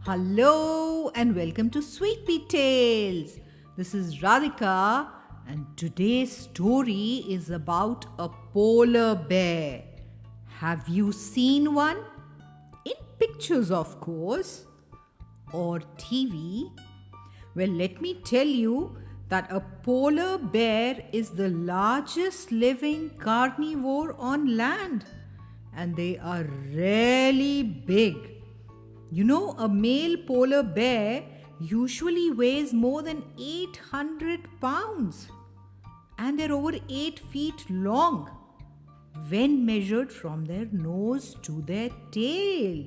Hello and welcome to Sweet Pea Tales. This is Radhika and today's story is about a polar bear. Have you seen one? In pictures, of course, or TV. Well, let me tell you that a polar bear is the largest living carnivore on land and they are really big. You know, a male polar bear usually weighs more than 800 pounds and they're over 8 feet long when measured from their nose to their tail.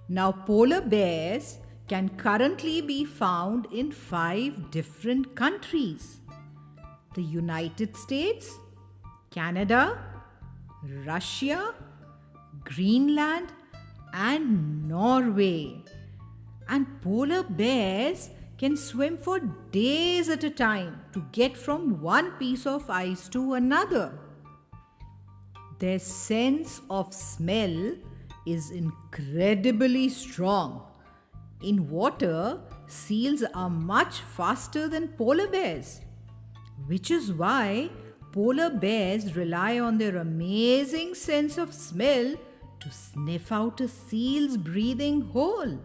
Now, polar bears can currently be found in 5 different countries: the United States, Canada, Russia, Greenland, and Norway. And polar bears can swim for days at a time to get from one piece of ice to another. Their sense of smell is incredibly strong. In water, seals are much faster than polar bears, which is why polar bears rely on their amazing sense of smell to sniff out a seal's breathing hole.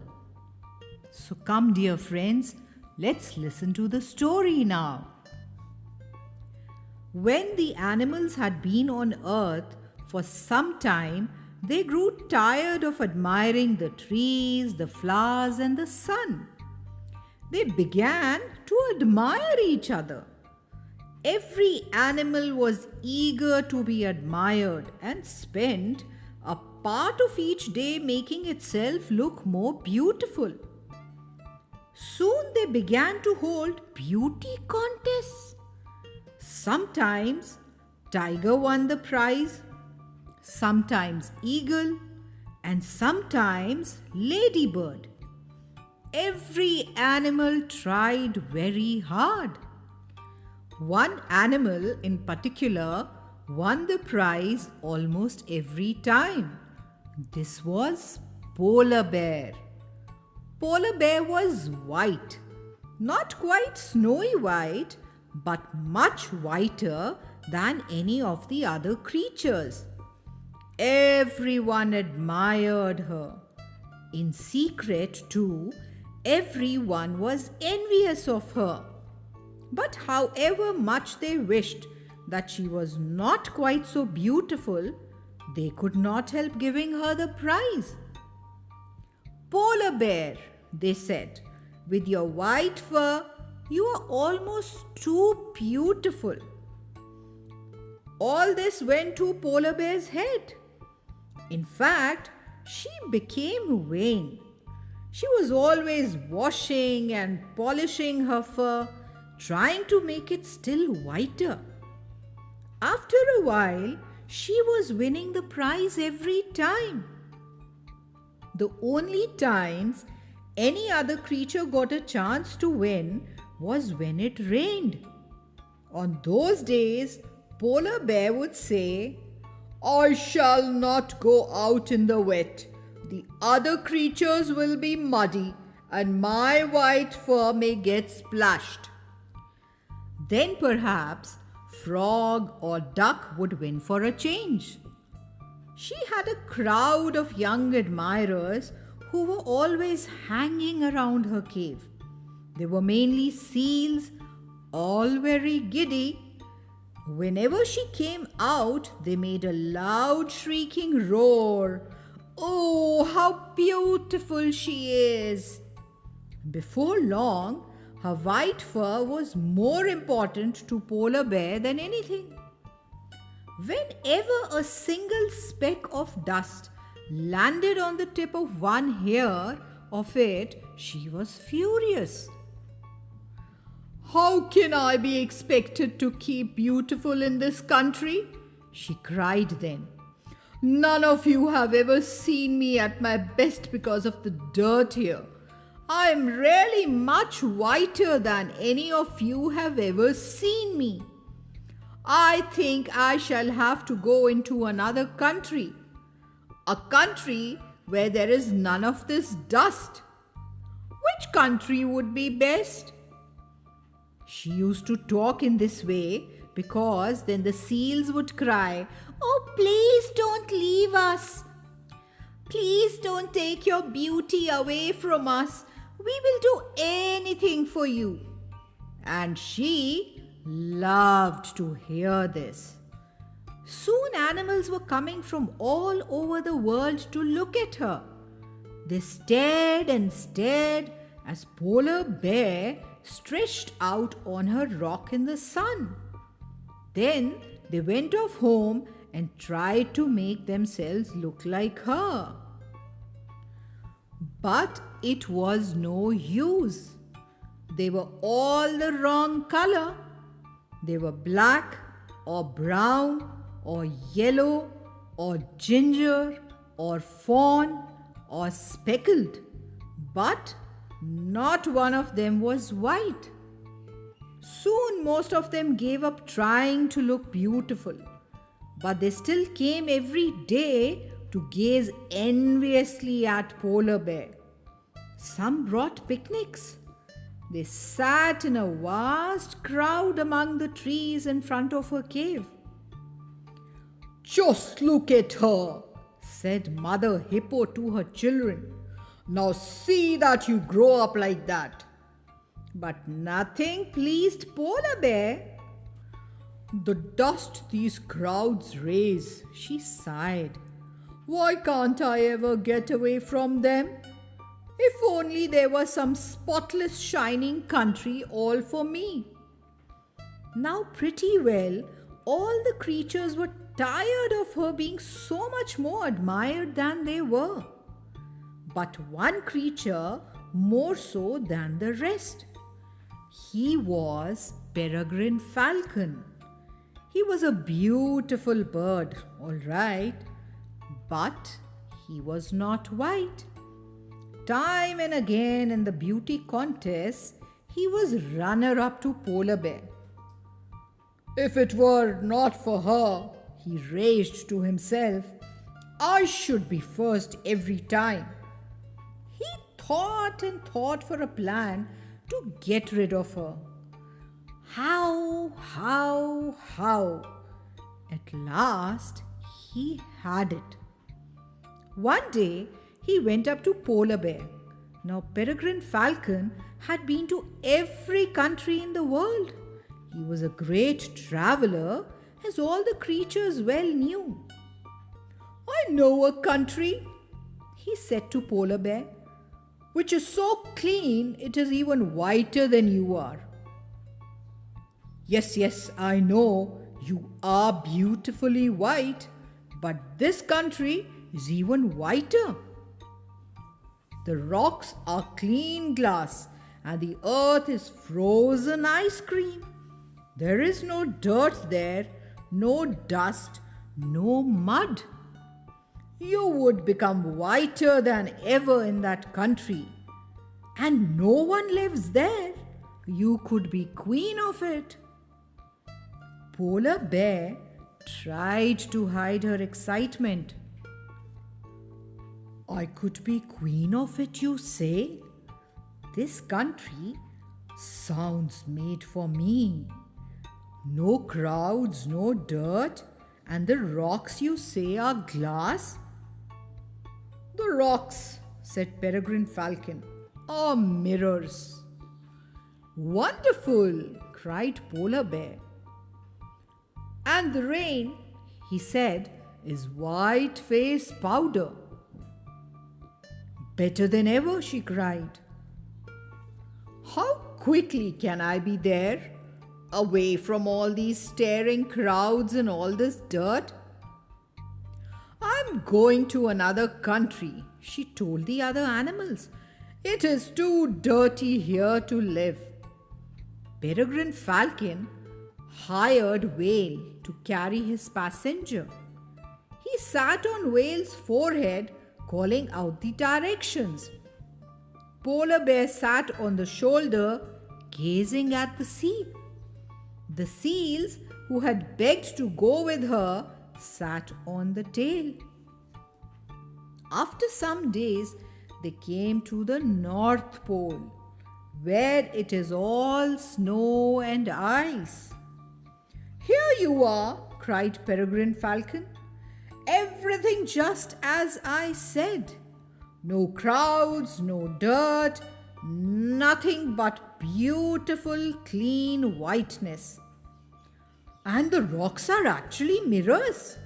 So come, dear friends, let's listen to the story now. When the animals had been on earth for some time, they grew tired of admiring the trees, the flowers, and the sun. They began to admire each other. Every animal was eager to be admired and spent a part of each day making itself look more beautiful. Soon they began to hold beauty contests. Sometimes tiger won the prize, sometimes eagle, and sometimes ladybird. Every animal tried very hard. One animal in particular won the prize almost every time. This was polar bear. Polar bear was white, not quite snowy white, but much whiter than any of the other creatures. Everyone admired her. In secret, too, everyone was envious of her. But however much they wished that she was not quite so beautiful, they could not help giving her the prize. "Polar bear," they said, "with your white fur, you are almost too beautiful." All this went to Polar Bear's head. In fact, she became vain. She was always washing and polishing her fur, trying to make it still whiter. After a while, she was winning the prize every time. The only times any other creature got a chance to win was when it rained. On those days, Polar Bear would say, "I shall not go out in the wet. The other creatures will be muddy and my white fur may get splashed." Then perhaps frog or duck would win for a change. She had a crowd of young admirers who were always hanging around her cave. They were mainly seals, all very giddy. Whenever she came out, they made a loud shrieking roar. "Oh, how beautiful she is!" Before long, her white fur was more important to Polar Bear than anything. Whenever a single speck of dust landed on the tip of one hair of it, she was furious. "How can I be expected to keep beautiful in this country?" she cried then. "None of you have ever seen me at my best because of the dirt here. I am really much whiter than any of you have ever seen me. I think I shall have to go into another country. A country where there is none of this dust. Which country would be best? She used to talk in this way because then the seals would cry, "Oh, please don't leave us. Please don't take your beauty away from us. We will do anything for you." And she loved to hear this. Soon animals were coming from all over the world to look at her. They stared and stared as Polar Bear stretched out on her rock in the sun. Then they went off home and tried to make themselves look like her. But it was no use. They were all the wrong color. They were black or brown or yellow or ginger or fawn or speckled. But not one of them was white. Soon most of them gave up trying to look beautiful, but they still came every day to gaze enviously at Polar Bear. Some brought picnics. They sat in a vast crowd among the trees in front of her cave. "Just look at her," said Mother Hippo to her children. "Now see that you grow up like that." But nothing pleased Polar Bear. "The dust these crowds raise," she sighed. "Why can't I ever get away from them? If only there was some spotless, shining country all for me." Now, pretty well, all the creatures were tired of her being so much more admired than they were. But one creature more so than the rest. He was Peregrine Falcon. He was a beautiful bird, all right, but he was not white. Time and again in the beauty contests, he was runner-up to Polar Bear. "If it were not for her," he raged to himself, "I should be first every time." He thought and thought for a plan to get rid of her. How? At last, he had it. One day, he went up to Polar Bear. Now, Peregrine Falcon had been to every country in the world. He was a great traveler, as all the creatures well knew. "I know a country," he said to Polar Bear, "which is so clean it is even whiter than you are." Yes, I know you are beautifully white, but this country is even whiter. The rocks are clean glass and the earth is frozen ice cream. There is no dirt there, no dust, no mud. You would become whiter than ever in that country. And no one lives there. You could be queen of it. Polar Bear tried to hide her excitement. "I could be queen of it, you say? This country sounds made for me. No crowds, no dirt, and the rocks you say are glass?" "The rocks," said Peregrine Falcon, "are mirrors." "Wonderful!" cried Polar Bear. "And the rain," he said, "is white face powder." "Better than ever," she cried. "How quickly can I be there, away from all these staring crowds and all this dirt?" "I'm going to another country," she told the other animals. "It is too dirty here to live." Peregrine Falcon hired Whale to carry his passenger. He sat on Whale's forehead, calling out the directions. Polar Bear sat on the shoulder, gazing at the sea. The seals, who had begged to go with her, sat on the tail. After some days, they came to the North Pole, where it is all snow and ice. "Here you are," cried Peregrine Falcon. "Everything just as I said. No crowds, no dirt, nothing but beautiful, clean whiteness. And the rocks are actually mirrors,"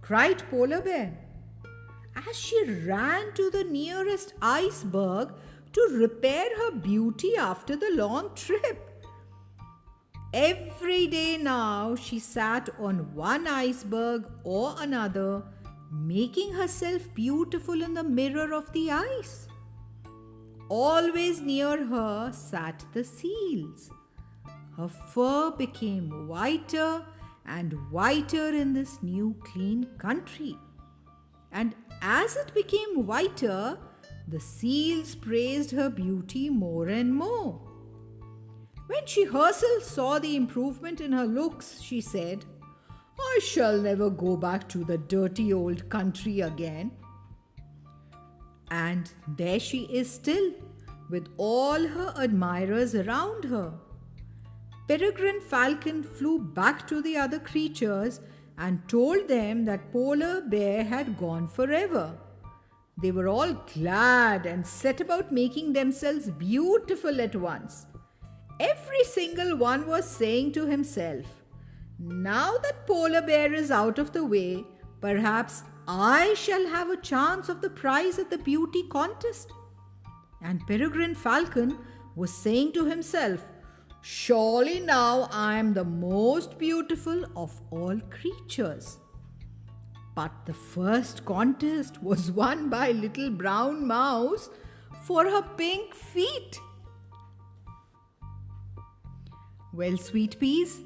cried Polar Bear, as she ran to the nearest iceberg to repair her beauty after the long trip. Every day now she sat on one iceberg or another, making herself beautiful in the mirror of the ice. Always near her sat the seals. Her fur became whiter and whiter in this new clean country. And as it became whiter, the seals praised her beauty more and more. When she herself saw the improvement in her looks, she said, "I shall never go back to the dirty old country again." And there she is still, with all her admirers around her. Peregrine Falcon flew back to the other creatures and told them that Polar Bear had gone forever. They were all glad and set about making themselves beautiful at once. Every single one was saying to himself, "Now that Polar Bear is out of the way, perhaps I shall have a chance of the prize at the beauty contest." And Peregrine Falcon was saying to himself, "Surely now I am the most beautiful of all creatures." But the first contest was won by Little Brown Mouse for her pink feet. Well, sweet peas,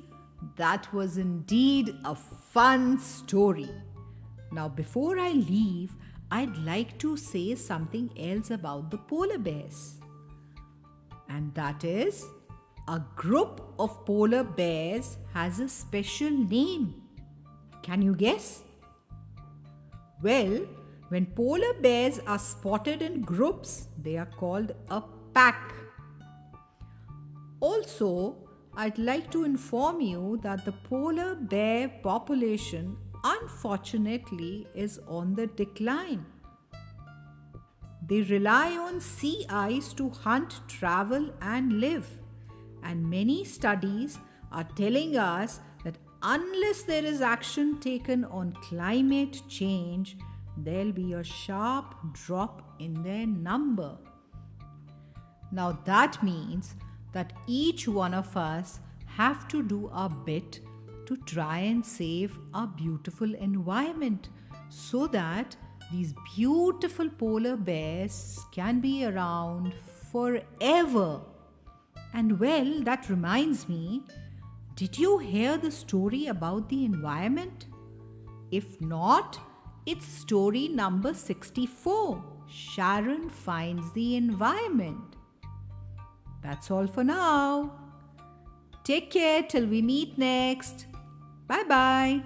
that was indeed a fun story. Now, before I leave, I'd like to say something else about the polar bears. And that is, a group of polar bears has a special name. Can you guess? Well, when polar bears are spotted in groups, they are called a pack. Also, I'd like to inform you that the polar bear population unfortunately is on the decline. They rely on sea ice to hunt, travel, and live. And many studies are telling us that unless there is action taken on climate change, there'll be a sharp drop in their number. Now that means that each one of us have to do our bit to try and save our beautiful environment so that these beautiful polar bears can be around forever. And well, that reminds me, did you hear the story about the environment? If not, it's story number 64, Sharon Finds the Environment. That's all for now. Take care till we meet next. Bye-bye.